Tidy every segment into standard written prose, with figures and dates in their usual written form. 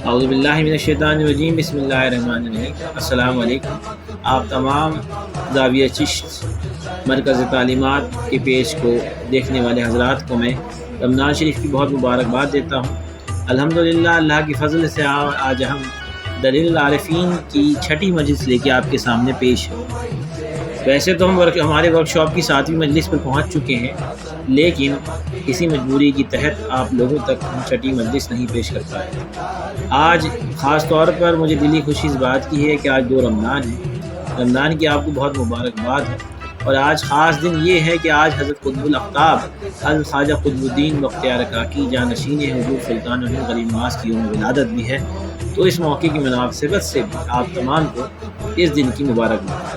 اعوذ باللہ من الشیطان الرجیم، بسم اللہ الرحمن الرحیم۔ السلام علیکم۔ آپ تمام زاویہ چشت مرکز تعلیمات کے پیج کو دیکھنے والے حضرات کو میں رمضان شریف کی بہت مبارکباد دیتا ہوں۔ الحمدللہ اللہ کی فضل سے آج ہم دلیل العارفین کی چھٹی مجلس لے کے آپ کے سامنے پیش ہیں۔ ویسے تو ہم ہمارے ورکشاپ کی 7ویں مجلس پر پہنچ چکے ہیں، لیکن کسی مجبوری کی تحت آپ لوگوں تک ہم چھٹی مجلس نہیں پیش کر پائے۔ آج خاص طور پر مجھے دلی خوشی اس بات کی ہے کہ آج 2 رمضان ہے۔ رمضان کی آپ کو بہت مبارکباد ہے، اور آج خاص دن یہ ہے کہ آج حضرت قطب الاقطاب حضرت خواجہ قطب الدین بختیار کاکی جانشین حضور سلطان غریب نواز کی یوم ولادت بھی ہے، تو اس موقع کی مناسبت سے بھی آپ تمام کو اس دن کی مبارکباد۔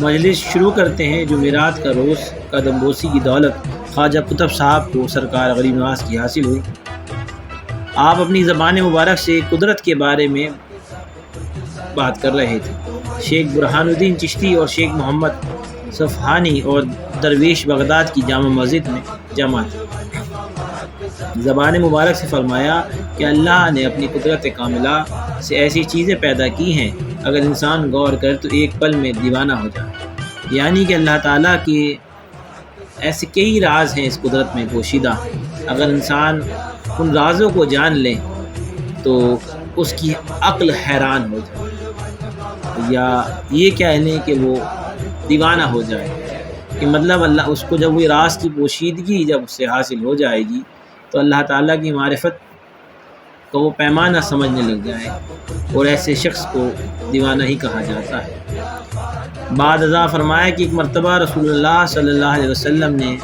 مجلس شروع کرتے ہیں۔ جمعرات کا روز قدم بوسی کی دولت خواجہ قطب صاحب کو سرکار غریب نواز کی حاصل ہوئی۔ آپ اپنی زبان مبارک سے قدرت کے بارے میں بات کر رہے تھے۔ شیخ برہان الدین چشتی اور شیخ محمد صفحانی اور درویش بغداد کی جامع مسجد میں جمع تھے۔ زبان مبارک سے فرمایا کہ اللہ نے اپنی قدرت کاملہ سے ایسی چیزیں پیدا کی ہیں، اگر انسان غور کرے تو ایک پل میں دیوانہ ہو جائے۔ یعنی کہ اللہ تعالیٰ کے ایسے کئی راز ہیں اس قدرت میں پوشیدہ، اگر انسان ان رازوں کو جان لے تو اس کی عقل حیران ہو جائے، یا یہ کہہ لیں کہ وہ دیوانہ ہو جائے، کہ مطلب اللہ اس کو جب وہ راز کی پوشیدگی جب اس سے حاصل ہو جائے گی تو اللہ تعالیٰ کی معرفت کو وہ پیمانہ سمجھنے لگ جائے، اور ایسے شخص کو دیوانہ ہی کہا جاتا ہے۔ بعد ازاں فرمایا کہ ایک مرتبہ رسول اللہ صلی اللہ علیہ وسلم نے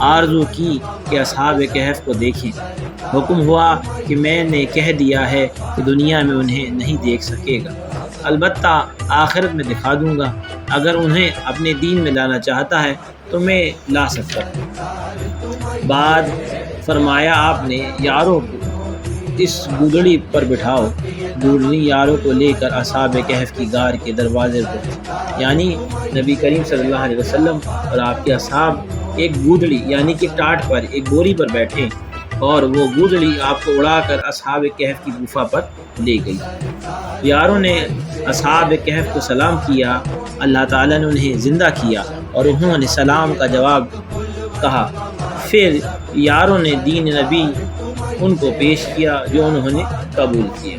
آرزو کی کہ اصحاب کہف کو دیکھیں۔ حکم ہوا کہ میں نے کہہ دیا ہے کہ دنیا میں انہیں نہیں دیکھ سکے گا، البتہ آخرت میں دکھا دوں گا، اگر انہیں اپنے دین میں لانا چاہتا ہے تو میں لا سکتا ہوں۔ بعد فرمایا آپ نے یاروں کو اس گودڑی پر بٹھاؤ۔ گودڑی یاروں کو لے کر اصحاب کہف کی غار کے دروازے پر، یعنی نبی کریم صلی اللہ علیہ وسلم اور آپ کے اصحاب ایک گودڑی یعنی کہ ٹاٹ پر ایک بوری پر بیٹھے، اور وہ گودڑی آپ کو اڑا کر اصحاب کہف کی گفا پر لے گئی۔ یاروں نے اصحاب کہف کو سلام کیا، اللہ تعالیٰ نے انہیں زندہ کیا اور انہوں نے سلام کا جواب کہا۔ پھر یاروں نے دین نبی ان کو پیش کیا جو انہوں نے قبول کیا۔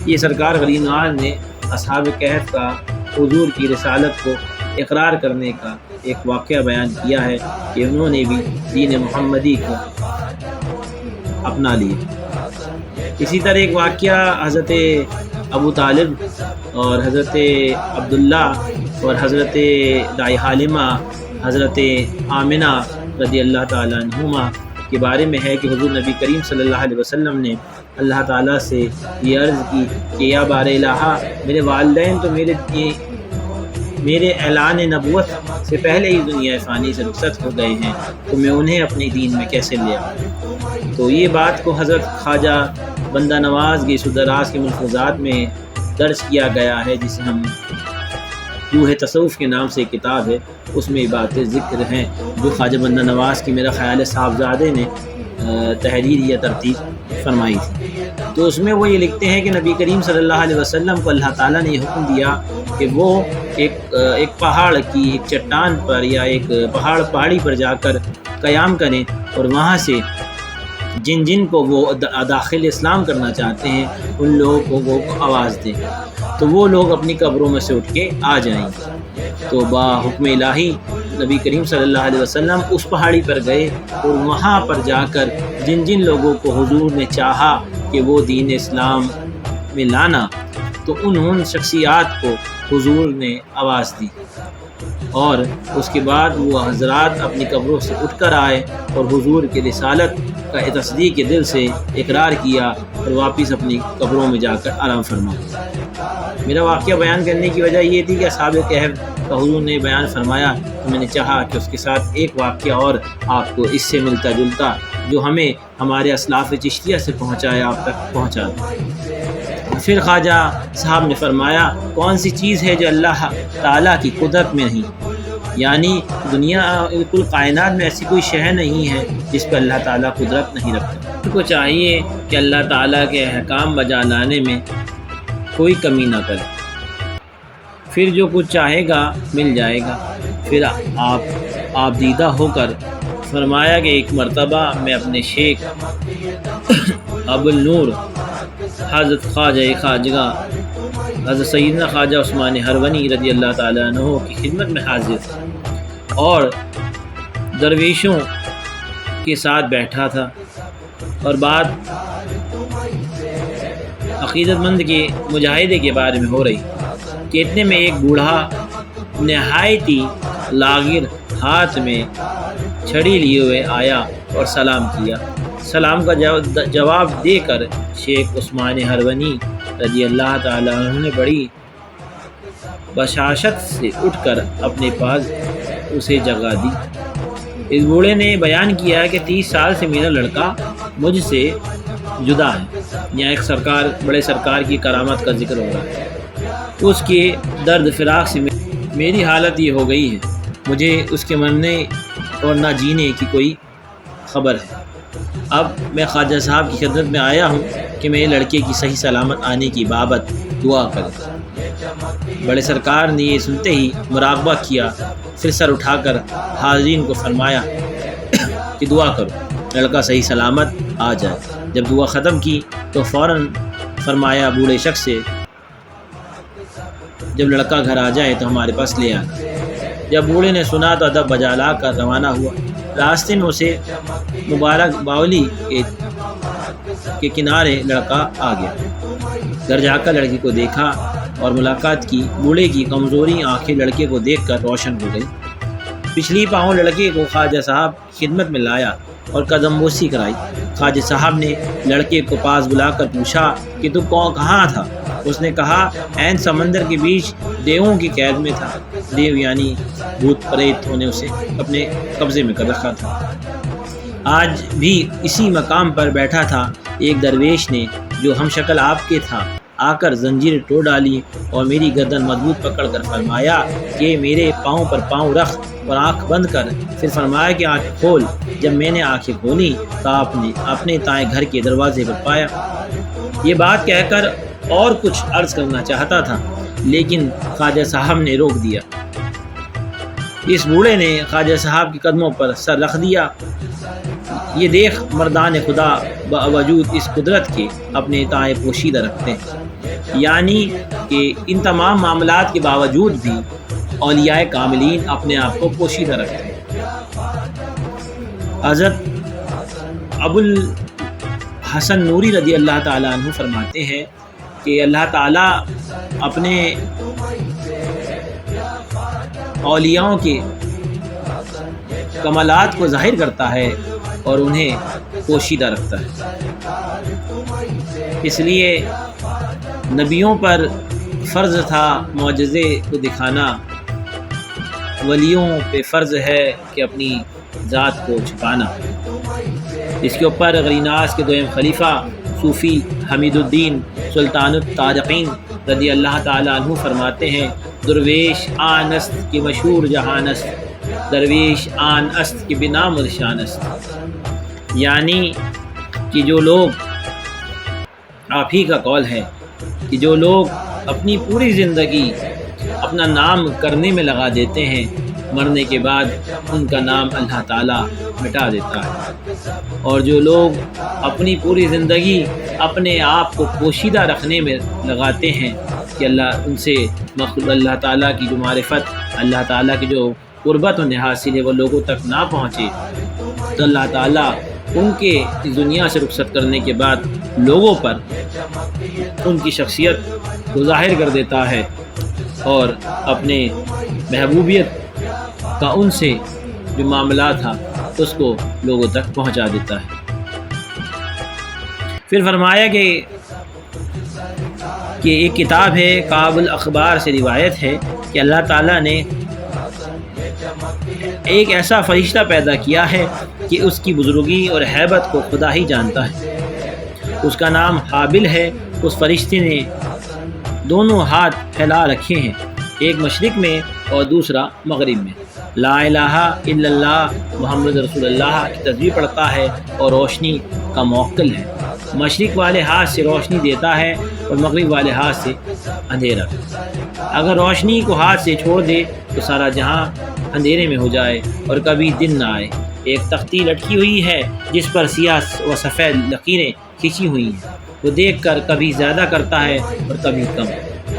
یہ سرکار غریب نواز نے اصحاب کہف کا حضور کی رسالت کو اقرار کرنے کا ایک واقعہ بیان کیا ہے کہ انہوں نے بھی دین محمدی کو اپنا لیا۔ اسی طرح ایک واقعہ حضرت ابو طالب اور حضرت عبداللہ اور حضرت دائی حالمہ حضرت آمنہ رضی اللہ تعالیٰ عنہما کے بارے میں ہے کہ حضور نبی کریم صلی اللہ علیہ وسلم نے اللہ تعالیٰ سے یہ عرض کی کہ یا بار الہ، میرے والدین تو میرے اعلان نبوت سے پہلے ہی دنیا فانی سے رخصت ہو گئے ہیں، تو میں انہیں اپنے دین میں کیسے لے آؤں؟ تو یہ بات کو حضرت خواجہ بندہ نواز گیس الدراز کے ملفوظات میں درج کیا گیا ہے، جسے ہم روح تصوف کے نام سے ایک کتاب ہے، اس میں باتیں ذکر ہیں جو خواجہ بندہ نواز کی میرا خیال ہے صاحبزادے نے تحریر یا ترتیب فرمائی تھی۔ تو اس میں وہ یہ لکھتے ہیں کہ نبی کریم صلی اللہ علیہ وسلم کو اللہ تعالیٰ نے یہ حکم دیا کہ وہ ایک پہاڑ کی ایک چٹان پر یا ایک پہاڑی پر جا کر قیام کریں، اور وہاں سے جن کو وہ داخل اسلام کرنا چاہتے ہیں ان لوگوں کو وہ آواز دیں، تو وہ لوگ اپنی قبروں میں سے اٹھ کے آ جائیں گے۔ تو با حکم الہی نبی کریم صلی اللہ علیہ وسلم اس پہاڑی پر گئے، اور وہاں پر جا کر جن لوگوں کو حضور نے چاہا کہ وہ دین اسلام میں لانا، تو ان شخصیات کو حضور نے آواز دی، اور اس کے بعد وہ حضرات اپنی قبروں سے اٹھ کر آئے اور حضور کی رسالت کا تصدیق کے دل سے اقرار کیا، اور واپس اپنی قبروں میں جا کر آرام فرمایا۔ میرا واقعہ بیان کرنے کی وجہ یہ تھی کہ اصحاب کہف کا حضور نے بیان فرمایا، تو میں نے چاہا کہ اس کے ساتھ ایک واقعہ اور آپ کو اس سے ملتا جلتا جو ہمیں ہمارے اسلاف چشتیہ سے پہنچایا آپ تک پہنچا دیں۔ پھر خواجہ صاحب نے فرمایا، کون سی چیز ہے جو اللہ تعالیٰ کی قدرت میں نہیں؟ یعنی دنیا بالکل کائنات میں ایسی کوئی شے نہیں ہے جس پہ اللہ تعالیٰ قدرت نہیں رکھتا۔ ان کو چاہیے کہ اللہ تعالیٰ کے احکام بجا لانے میں کوئی کمی نہ کرے، پھر جو کچھ چاہے گا مل جائے گا۔ پھر آپ دیدہ ہو کر فرمایا کہ ایک مرتبہ میں اپنے شیخ ابو النور حضرت خواجہ خواجگاہ حضرت سیدنا خواجہ عثمان ہرونی رضی اللہ تعالیٰ عنہ کی خدمت میں حاضر تھا اور درویشوں کے ساتھ بیٹھا تھا، اور بات عقیدت مند کے مجاہدے کے بارے میں ہو رہی کہ اتنے میں ایک بوڑھا نہایت ہی لاغر ہاتھ میں چھڑی لیے ہوئے آیا اور سلام کیا۔ سلام کا جواب دے کر شیخ عثمان ہرونی رضی اللہ تعالیٰ عنہ نے بڑی بشاشت سے اٹھ کر اپنے پاس اسے جگہ دی۔ اس بوڑھے نے بیان کیا کہ 30 سال سے میرا لڑکا مجھ سے جدا ہے۔ یہاں ایک بڑے سرکار کی کرامت کا ذکر ہو رہا ہے۔ اس کے درد فراق سے میری حالت یہ ہو گئی ہے، مجھے اس کے مرنے اور نہ جینے کی کوئی خبر ہے۔ اب میں خواجہ صاحب کی خدمت میں آیا ہوں کہ میرے لڑکے کی صحیح سلامت آنے کی بابت دعا کریں۔ بڑے سرکار نے یہ سنتے ہی مراقبہ کیا، پھر سر اٹھا کر حاضرین کو فرمایا کہ دعا کرو لڑکا صحیح سلامت آ جائے۔ جب دعا ختم کی تو فوراً فرمایا بوڑھے شخص سے، جب لڑکا گھر آ جائے تو ہمارے پاس لے آنا۔ جب بوڑھے نے سنا تو ادب بجا لا کر روانہ ہوا۔ راستے میں اسے مبارک باولی کے کنارے لڑکا آ گیا۔ گھر جا کر لڑکی کو دیکھا اور ملاقات کی۔ بوڑھے کی کمزوری آنکھیں لڑکے کو دیکھ کر روشن ہو گئی۔ پچھلی پاؤں لڑکے کو خواجہ صاحب کی خدمت میں لایا اور قدم بوسی کرائی۔ خواجہ صاحب نے لڑکے کو پاس بلا کر پوچھا کہ تو کہاں تھا؟ اس نے کہا عین سمندر کے بیچ دیووں کی قید میں تھا۔ دیو یعنی بھوت پریت نے اسے اپنے قبضے میں کر رکھا تھا۔ آج بھی اسی مقام پر بیٹھا تھا۔ ایک درویش نے جو ہم شکل آپ کے تھا آ کر زنجیر توڑ ڈالی اور میری گردن مضبوط پکڑ کر فرمایا کہ میرے پاؤں پر پاؤں رکھ اور آنکھ بند کر۔ پھر فرمایا کہ آنکھ کھول۔ جب میں نے آنکھیں کھولی تو آپ نے اپنے دائیں گھر کے دروازے پر پایا۔ یہ بات کہہ کر اور کچھ عرض کرنا چاہتا تھا لیکن خواجہ صاحب نے روک دیا۔ اس بوڑھے نے خواجہ صاحب کے قدموں پر سر رکھ دیا۔ یہ دیکھ مردان خدا باوجود اس قدرت کے اپنے تائیں پوشیدہ رکھتے ہیں، یعنی کہ ان تمام معاملات کے باوجود بھی اولیاء کاملین اپنے آپ کو پوشیدہ رکھتے ہیں۔ حضرت ابو الحسن نوری رضی اللہ تعالیٰ عنہ فرماتے ہیں کہ اللہ تعالیٰ اپنے اولیاءوں کے کمالات کو ظاہر کرتا ہے اور انہیں پوشیدہ رکھتا ہے۔ اس لیے نبیوں پر فرض تھا معجزے کو دکھانا، ولیوں پہ فرض ہے کہ اپنی ذات کو چھپانا۔ اس کے اوپر غریناس کے دویم خلیفہ صوفی حمید الدین سلطان الطارقین رضی اللہ تعالیٰ عنہ فرماتے ہیں، درویش آن است کی مشہور جہان است، درویش آن است کی بنا مرشان است۔ یعنی کہ جو لوگ، آپ ہی کا قول ہے کہ جو لوگ اپنی پوری زندگی اپنا نام کرنے میں لگا دیتے ہیں، مرنے کے بعد ان کا نام اللہ تعالیٰ مٹا دیتا ہے، اور جو لوگ اپنی پوری زندگی اپنے آپ کو پوشیدہ رکھنے میں لگاتے ہیں کہ ان سے اللہ تعالیٰ کی جو معرفت، اللہ تعالیٰ کی جو قربت انہیں حاصل ہے وہ لوگوں تک نہ پہنچے، تو اللہ تعالیٰ ان کے اس دنیا سے رخصت کرنے کے بعد لوگوں پر ان کی شخصیت کو ظاہر کر دیتا ہے اور اپنے محبوبیت کا ان سے جو معاملہ تھا اس کو لوگوں تک پہنچا دیتا ہے۔ پھر فرمایا کہ ایک کتاب ہے کعب الاخبار سے روایت ہے کہ اللہ تعالیٰ نے ایک ایسا فرشتہ پیدا کیا ہے کہ اس کی بزرگی اور ہیبت کو خدا ہی جانتا ہے۔ اس کا نام حابل ہے۔ اس فرشتے نے دونوں ہاتھ پھیلا رکھے ہیں، ایک مشرق میں اور دوسرا مغرب میں۔ لا الہ الا اللہ محمد رسول اللہ کی تسبیح پڑھتا ہے اور روشنی کا موکل ہے۔ مشرق والے ہاتھ سے روشنی دیتا ہے اور مغرب والے ہاتھ سے اندھیرا۔ اگر روشنی کو ہاتھ سے چھوڑ دے تو سارا جہاں اندھیرے میں ہو جائے اور کبھی دن نہ آئے۔ ایک تختی لٹکی ہوئی ہے جس پر سیاہ و سفید لکیریں کھینچی ہوئی ہیں، وہ دیکھ کر کبھی زیادہ کرتا ہے اور کبھی کم۔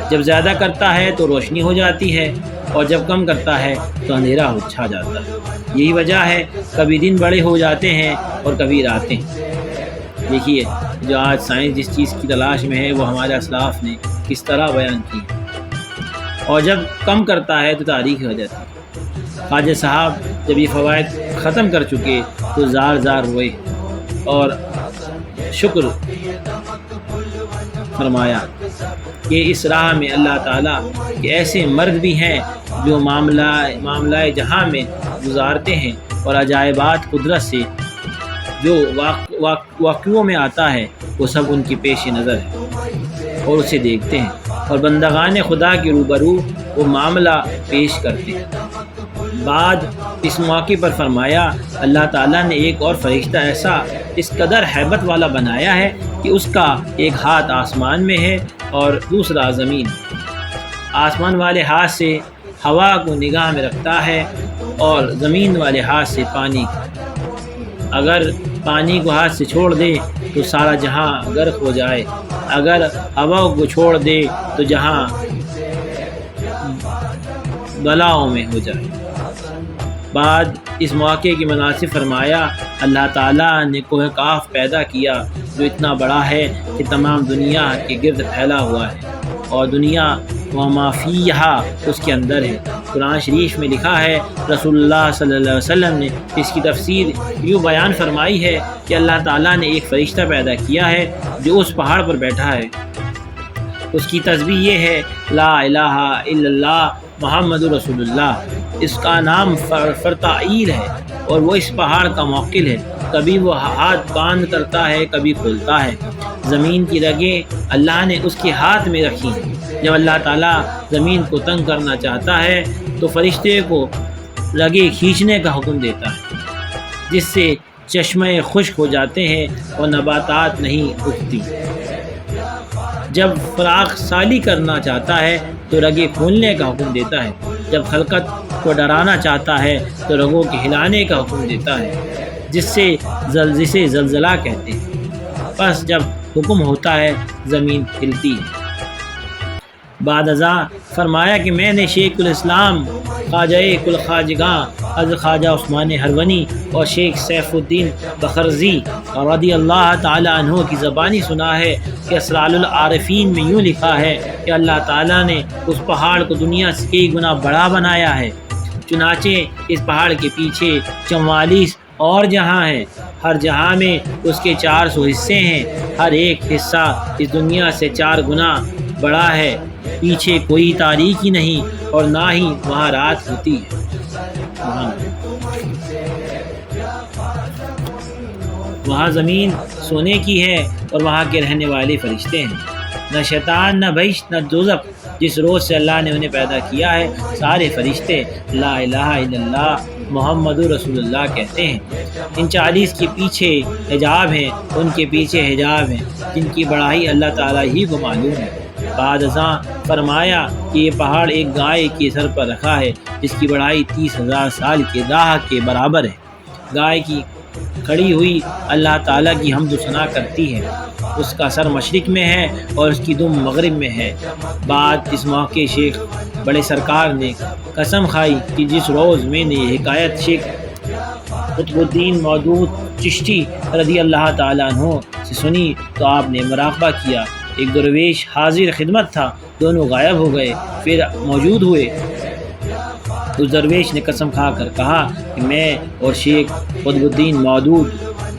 جب زیادہ کرتا ہے تو روشنی ہو جاتی ہے اور جب کم کرتا ہے تو اندھیرا چھا جاتا ہے۔ یہی وجہ ہے کبھی دن بڑے ہو جاتے ہیں اور کبھی راتیں۔ دیکھیے جو آج سائنس جس چیز کی تلاش میں ہے وہ ہمارے اسلاف نے کس طرح بیان کی، اور جب کم کرتا ہے تو تاریخ ہو جاتی ہے۔ خواجہ صاحب جب یہ فوائد ختم کر چکے تو زار زار روئے اور شکر فرمایا کہ اس راہ میں اللہ تعالیٰ کے ایسے مرد بھی ہیں جو معاملہ جہاں میں گزارتے ہیں، اور عجائبات قدرت سے جو واقعوں میں آتا ہے وہ سب ان کی پیش نظر ہے اور اسے دیکھتے ہیں، اور بندگان خدا کے روبرو وہ معاملہ پیش کرتے ہیں۔ بعد اس موقع پر فرمایا اللہ تعالیٰ نے ایک اور فرشتہ ایسا اس قدر ہیبت والا بنایا ہے کہ اس کا ایک ہاتھ آسمان میں ہے اور دوسرا زمین۔ آسمان والے ہاتھ سے ہوا کو نگاہ میں رکھتا ہے اور زمین والے ہاتھ سے پانی کو۔ اگر پانی کو ہاتھ سے چھوڑ دے تو سارا جہاں غرق ہو جائے، اگر ہوا کو چھوڑ دے تو جہاں بلاؤں میں ہو جائے۔ بعد اس موقع کی مناسب فرمایا اللہ تعالیٰ نے کوہ کاف پیدا کیا جو اتنا بڑا ہے کہ تمام دنیا کے گرد پھیلا ہوا ہے، اور دنیا وما فیہا اس کے اندر ہے۔ قرآن شریف میں لکھا ہے، رسول اللہ صلی اللہ علیہ وسلم نے اس کی تفسیر یوں بیان فرمائی ہے کہ اللہ تعالیٰ نے ایک فرشتہ پیدا کیا ہے جو اس پہاڑ پر بیٹھا ہے، اس کی تسبیح یہ ہے لا الہ الا اللہ محمد رسول اللہ۔ اس کا نام فرتعیل ہے اور وہ اس پہاڑ کا موکل ہے، کبھی وہ ہاتھ بند کرتا ہے کبھی کھولتا ہے۔ زمین کی رگیں اللہ نے اس کے ہاتھ میں رکھی ہیں۔ جب اللہ تعالیٰ زمین کو تنگ کرنا چاہتا ہے تو فرشتے کو رگیں کھینچنے کا حکم دیتا ہے، جس سے چشمے خشک ہو جاتے ہیں اور نباتات نہیں اگتی۔ جب فراخ سالی کرنا چاہتا ہے تو رگیں کھولنے کا حکم دیتا ہے، جب خلقت کو ڈرانا چاہتا ہے تو رگوں کے ہلانے کا حکم دیتا ہے، جسے زلزلہ کہتے ہیں۔ پس جب حکم ہوتا ہے زمین ہلتی ہے۔ بعد ازاں فرمایا کہ میں نے شیخ الاسلام خواجہ کل خواجگاں حضرت خواجہ عثمان ہرونی اور شیخ سیف الدین بخرزی رضی اللہ تعالی عنہ کی زبانی سنا ہے کہ اسرار العارفین میں یوں لکھا ہے کہ اللہ تعالیٰ نے اس پہاڑ کو دنیا سے کئی گنا بڑا بنایا ہے، چنانچہ اس پہاڑ کے پیچھے 44 اور جہاں ہیں، ہر جہاں میں اس کے 400 حصے ہیں، ہر ایک حصہ اس دنیا سے 4 گنا بڑا ہے، پیچھے کوئی تاریکی نہیں اور نہ ہی وہاں رات ہوتی ہے۔ وہاں زمین سونے کی ہے اور وہاں کے رہنے والے فرشتے ہیں، نہ شیطان نہ بہشت نہ دوزخ۔ جس روز سے اللہ نے انہیں پیدا کیا ہے سارے فرشتے لا الہ الا اللہ محمد رسول اللہ کہتے ہیں۔ ان 40 کے پیچھے حجاب ہیں، ان کے پیچھے حجاب ہیں جن کی بڑائی اللہ تعالیٰ ہی کو معلوم ہے۔ بعد ازاں فرمایا کہ یہ پہاڑ ایک گائے کے سر پر رکھا ہے جس کی بڑائی 30,000 سال کے راہ کے برابر ہے۔ گائے کی کھڑی ہوئی اللہ تعالیٰ کی حمد و ثنا کرتی ہے، اس کا سر مشرق میں ہے اور اس کی دم مغرب میں ہے۔ بعد اس موقع شیخ بڑے سرکار نے قسم کھائی کہ جس روز میں نے یہ حکایت شیخ قطب الدین مودود چشتی رضی اللہ تعالیٰ عنہ سے سنی تو آپ نے مراقبہ کیا، ایک درویش حاضر خدمت تھا، دونوں غائب ہو گئے، پھر موجود ہوئے۔ اس درویش نے قسم کھا کر کہا کہ میں اور شیخ قطب الدین مودود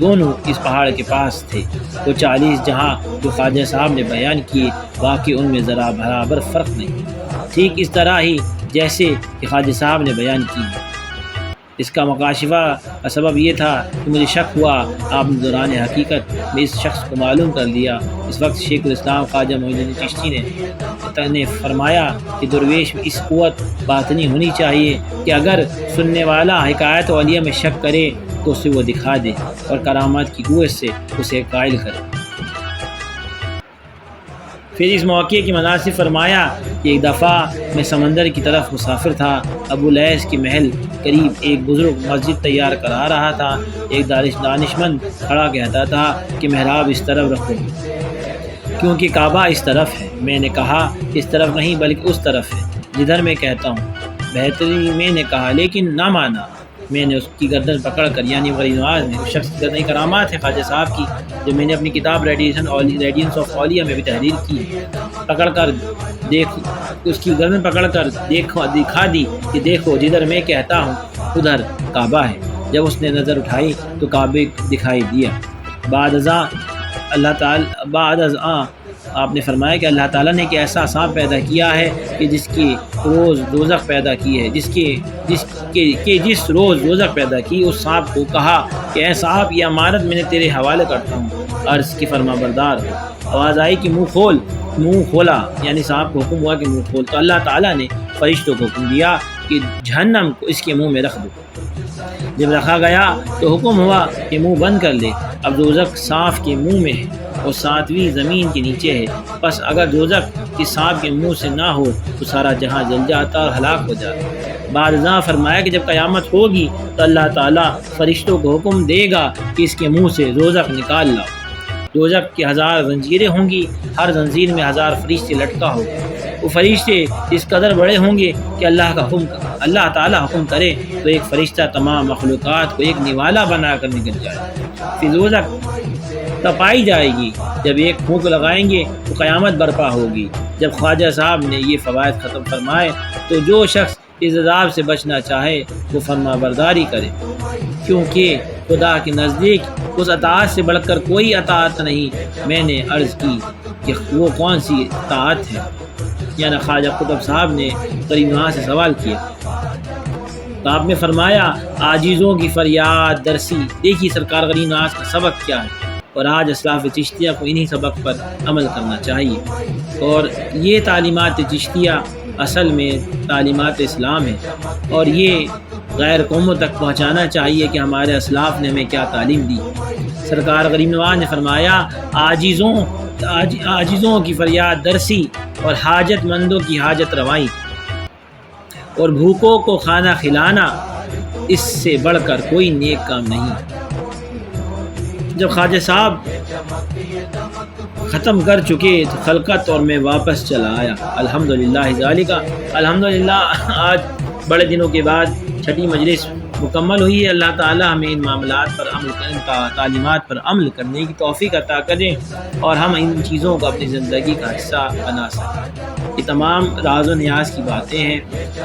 دونوں اس پہاڑ کے پاس تھے۔ وہ 40 جہاں جو خواجہ صاحب نے بیان کیے واقعی ان میں ذرا برابر فرق نہیں، ٹھیک اس طرح ہی جیسے کہ خواجہ صاحب نے بیان کی ہے۔ اس کا مکاشفہ کا سبب یہ تھا کہ مجھے شک ہوا، آپ نے دوران حقیقت میں اس شخص کو معلوم کر لیا۔ اس وقت شیخ الاسلام خواجہ معین الدین چشتی نے فرمایا کہ درویش میں اس قوت باطنی ہونی چاہیے کہ اگر سننے والا حکایت اولیاء میں شک کرے تو اسے وہ دکھا دے اور کرامات کی قوت سے اسے قائل کرے۔ پھر اس موقع کی مناسب فرمایا کہ ایک دفعہ میں سمندر کی طرف مسافر تھا۔ ابو لیث کے محل قریب ایک بزرگ مسجد تیار کرا رہا تھا۔ ایک دانشمند کھڑا کہتا تھا کہ محراب اس طرف رکھو کیونکہ کعبہ اس طرف ہے۔ میں نے کہا اس طرف نہیں بلکہ اس طرف ہے جدھر میں کہتا ہوں۔ بہتری میں نے کہا لیکن نہ مانا۔ میں نے اس کی گردن پکڑ کر، یعنی غریب نواز نے، اس شخص کی گردن کرامات ہے خواجہ صاحب کی جو میں نے اپنی کتاب ریڈینس آف اولیاء میں بھی تحریر کی، پکڑ کر اس کی گردن پکڑ کر دکھا دی کہ دیکھو جدھر میں کہتا ہوں ادھر کعبہ ہے۔ جب اس نے نظر اٹھائی تو کعبے دکھائی دیا۔ بعد ازاں آپ نے فرمایا کہ اللہ تعالیٰ نے ایک ایسا سانپ پیدا کیا ہے کہ جس کی روز دوزخ پیدا کی ہے، جس روز دوزخ پیدا کی اس سانپ کو کہا کہ اے سانپ یہ امانت میں نے تیرے حوالے کرتا ہوں، عرض کی فرما بردار ہو۔ آواز آئی کہ منہ کھولا، یعنی سانپ کو حکم ہوا کہ منہ کھول، تو اللہ تعالیٰ نے فرشتوں کو حکم دیا کہ جہنم کو اس کے منہ میں رکھ دو۔ جب رکھا گیا تو حکم ہوا کہ منہ بند کر لے۔ اب دوزخ سانپ کے منہ میں ہے اور 7ویں زمین کے نیچے ہے، پس اگر دوزخ اس سانپ کے منہ سے نہ ہو تو سارا جہاں جل جاتا اور ہلاک ہو جاتا۔ بعد ازاں فرمایا کہ جب قیامت ہوگی تو اللہ تعالیٰ فرشتوں کو حکم دے گا کہ اس کے منہ سے دوزخ نکال لاؤ۔ دوزخ کی 1000 زنجیریں ہوں گی، ہر زنجیر میں 1000 فرشتے لٹکا ہوگا۔ وہ فرشتے اس قدر بڑے ہوں گے کہ اللہ تعالیٰ حکم کرے تو ایک فرشتہ تمام مخلوقات کو ایک نوالا بنا کر نکل جائے۔ پھر دوزخ تپائی جائے گی، جب ایک پھونک لگائیں گے تو قیامت برپا ہوگی۔ جب خواجہ صاحب نے یہ فوائد ختم فرمائے تو جو شخص اس عذاب سے بچنا چاہے وہ فرما برداری کرے، کیونکہ خدا کے نزدیک اس اطاعت سے بڑھ کر کوئی اطاعت نہیں۔ میں نے عرض کی کہ وہ کون سی اطاعت ہے، یعنی خواجہ قطب صاحب نے غریب نواز سے سوال کیا تو آپ نے فرمایا عاجزوں کی فریاد درسی۔ دیکھیے سرکار غریب نواز کا سبق کیا ہے، اور آج اسلاف چشتیہ کو انہی سبق پر عمل کرنا چاہیے۔ اور یہ تعلیمات چشتیہ اصل میں تعلیمات اسلام ہے، اور یہ غیر قوموں تک پہنچانا چاہیے کہ ہمارے اسلاف نے ہمیں کیا تعلیم دی۔ سرکار غریب نواز نے فرمایا عاجزوں کی فریاد درسی اور حاجت مندوں کی حاجت روائی اور بھوکوں کو کھانا کھلانا، اس سے بڑھ کر کوئی نیک کام نہیں۔ جب خواجہ صاحب ختم کر چکے تو خلقت اور میں واپس چلا آیا۔ الحمدللہ ذالک، الحمدللہ آج بڑے دنوں کے بعد 6ٹھی مجلس مکمل ہوئی ہے۔ اللہ تعالیٰ ہمیں ان معاملات پر عمل کرنے، تعلیمات پر عمل کرنے کی توفیق عطا کریں اور ہم ان چیزوں کو اپنی زندگی کا حصہ بنا سکیں۔ یہ تمام راز و نیاز کی باتیں ہیں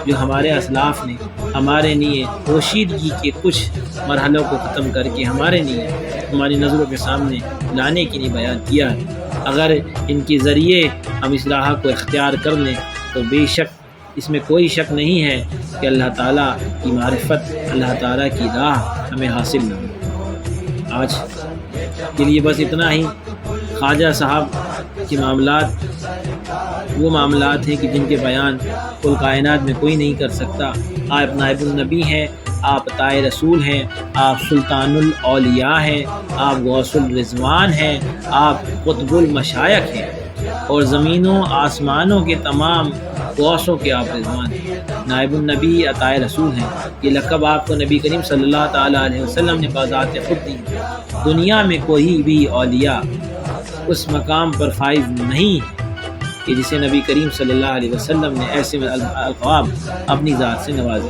جو ہمارے اسلاف نے ہمارے لیے پوشیدگی کے کچھ مرحلوں کو ختم کر کے ہمارے لیے ہماری نظروں کے سامنے لانے کے لیے بیان کیا ہے۔ اگر ان کے ذریعے ہم اس راہ کو اختیار کر لیں تو بے شک اس میں کوئی شک نہیں ہے کہ اللہ تعالیٰ کی معرفت، اللہ تعالیٰ کی راہ ہمیں حاصل نہ ہو۔ آج کے لیے بس اتنا ہی۔ خواجہ صاحب کے معاملات وہ معاملات ہیں کہ جن کے بیان کل کائنات میں کوئی نہیں کر سکتا۔ آپ نائب النبی ہیں، آپ عطائے رسول ہیں، آپ سلطان الاولیاء ہیں، آپ غوث الرضوان ہیں، آپ قطب المشائخ ہیں، اور زمینوں آسمانوں کے تمام غوثوں کے آپ رضوان ہیں۔ نائب النبی عطائے رسول ہیں، یہ لقب آپ کو نبی کریم صلی اللہ تعالیٰ علیہ وسلم نے بذات خود دی۔ دنیا میں کوئی بھی اولیاء اس مقام پر فائز نہیں ہے کہ جسے نبی کریم صلی اللہ علیہ وسلم نے ایسے القاب اپنی ذات سے نوازے۔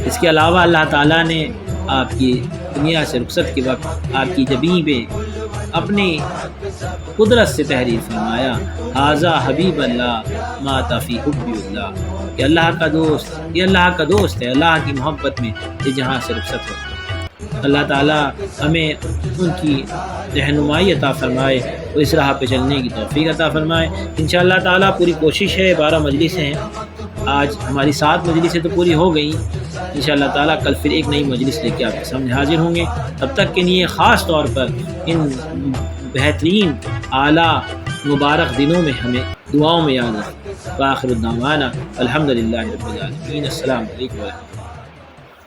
اس کے علاوہ اللہ تعالیٰ نے آپ کی دنیا سے رخصت کے وقت آپ کی جبیں پہ اپنی قدرت سے تحریر فرمایا، ھذا حبیب اللہ مات فی حب اللہ، کہ اللہ کا دوست، یہ اللہ کا دوست ہے، اللہ کی محبت میں یہ جہاں سے رخصت ہو۔ اللہ تعالیٰ ہمیں ان کی رہنمائی عطا فرمائے اور اس راہ پہ چلنے کی توفیق عطا فرمائے۔ انشاءاللہ تعالیٰ پوری کوشش ہے، 12 مجلسیں ہیں، آج ہماری 7 مجلسیں تو پوری ہو گئیں، انشاءاللہ تعالیٰ کل پھر ایک نئی مجلس لے کے آپ کے سامنے حاضر ہوں گے. تب تک کے لیے خاص طور پر ان بہترین اعلیٰ مبارک دنوں میں ہمیں دعاؤں میں یاد رکھیں. وآخر الدعوانا الحمدللہ رب العالمین. السلام علیکم ورحمۃ اللہ.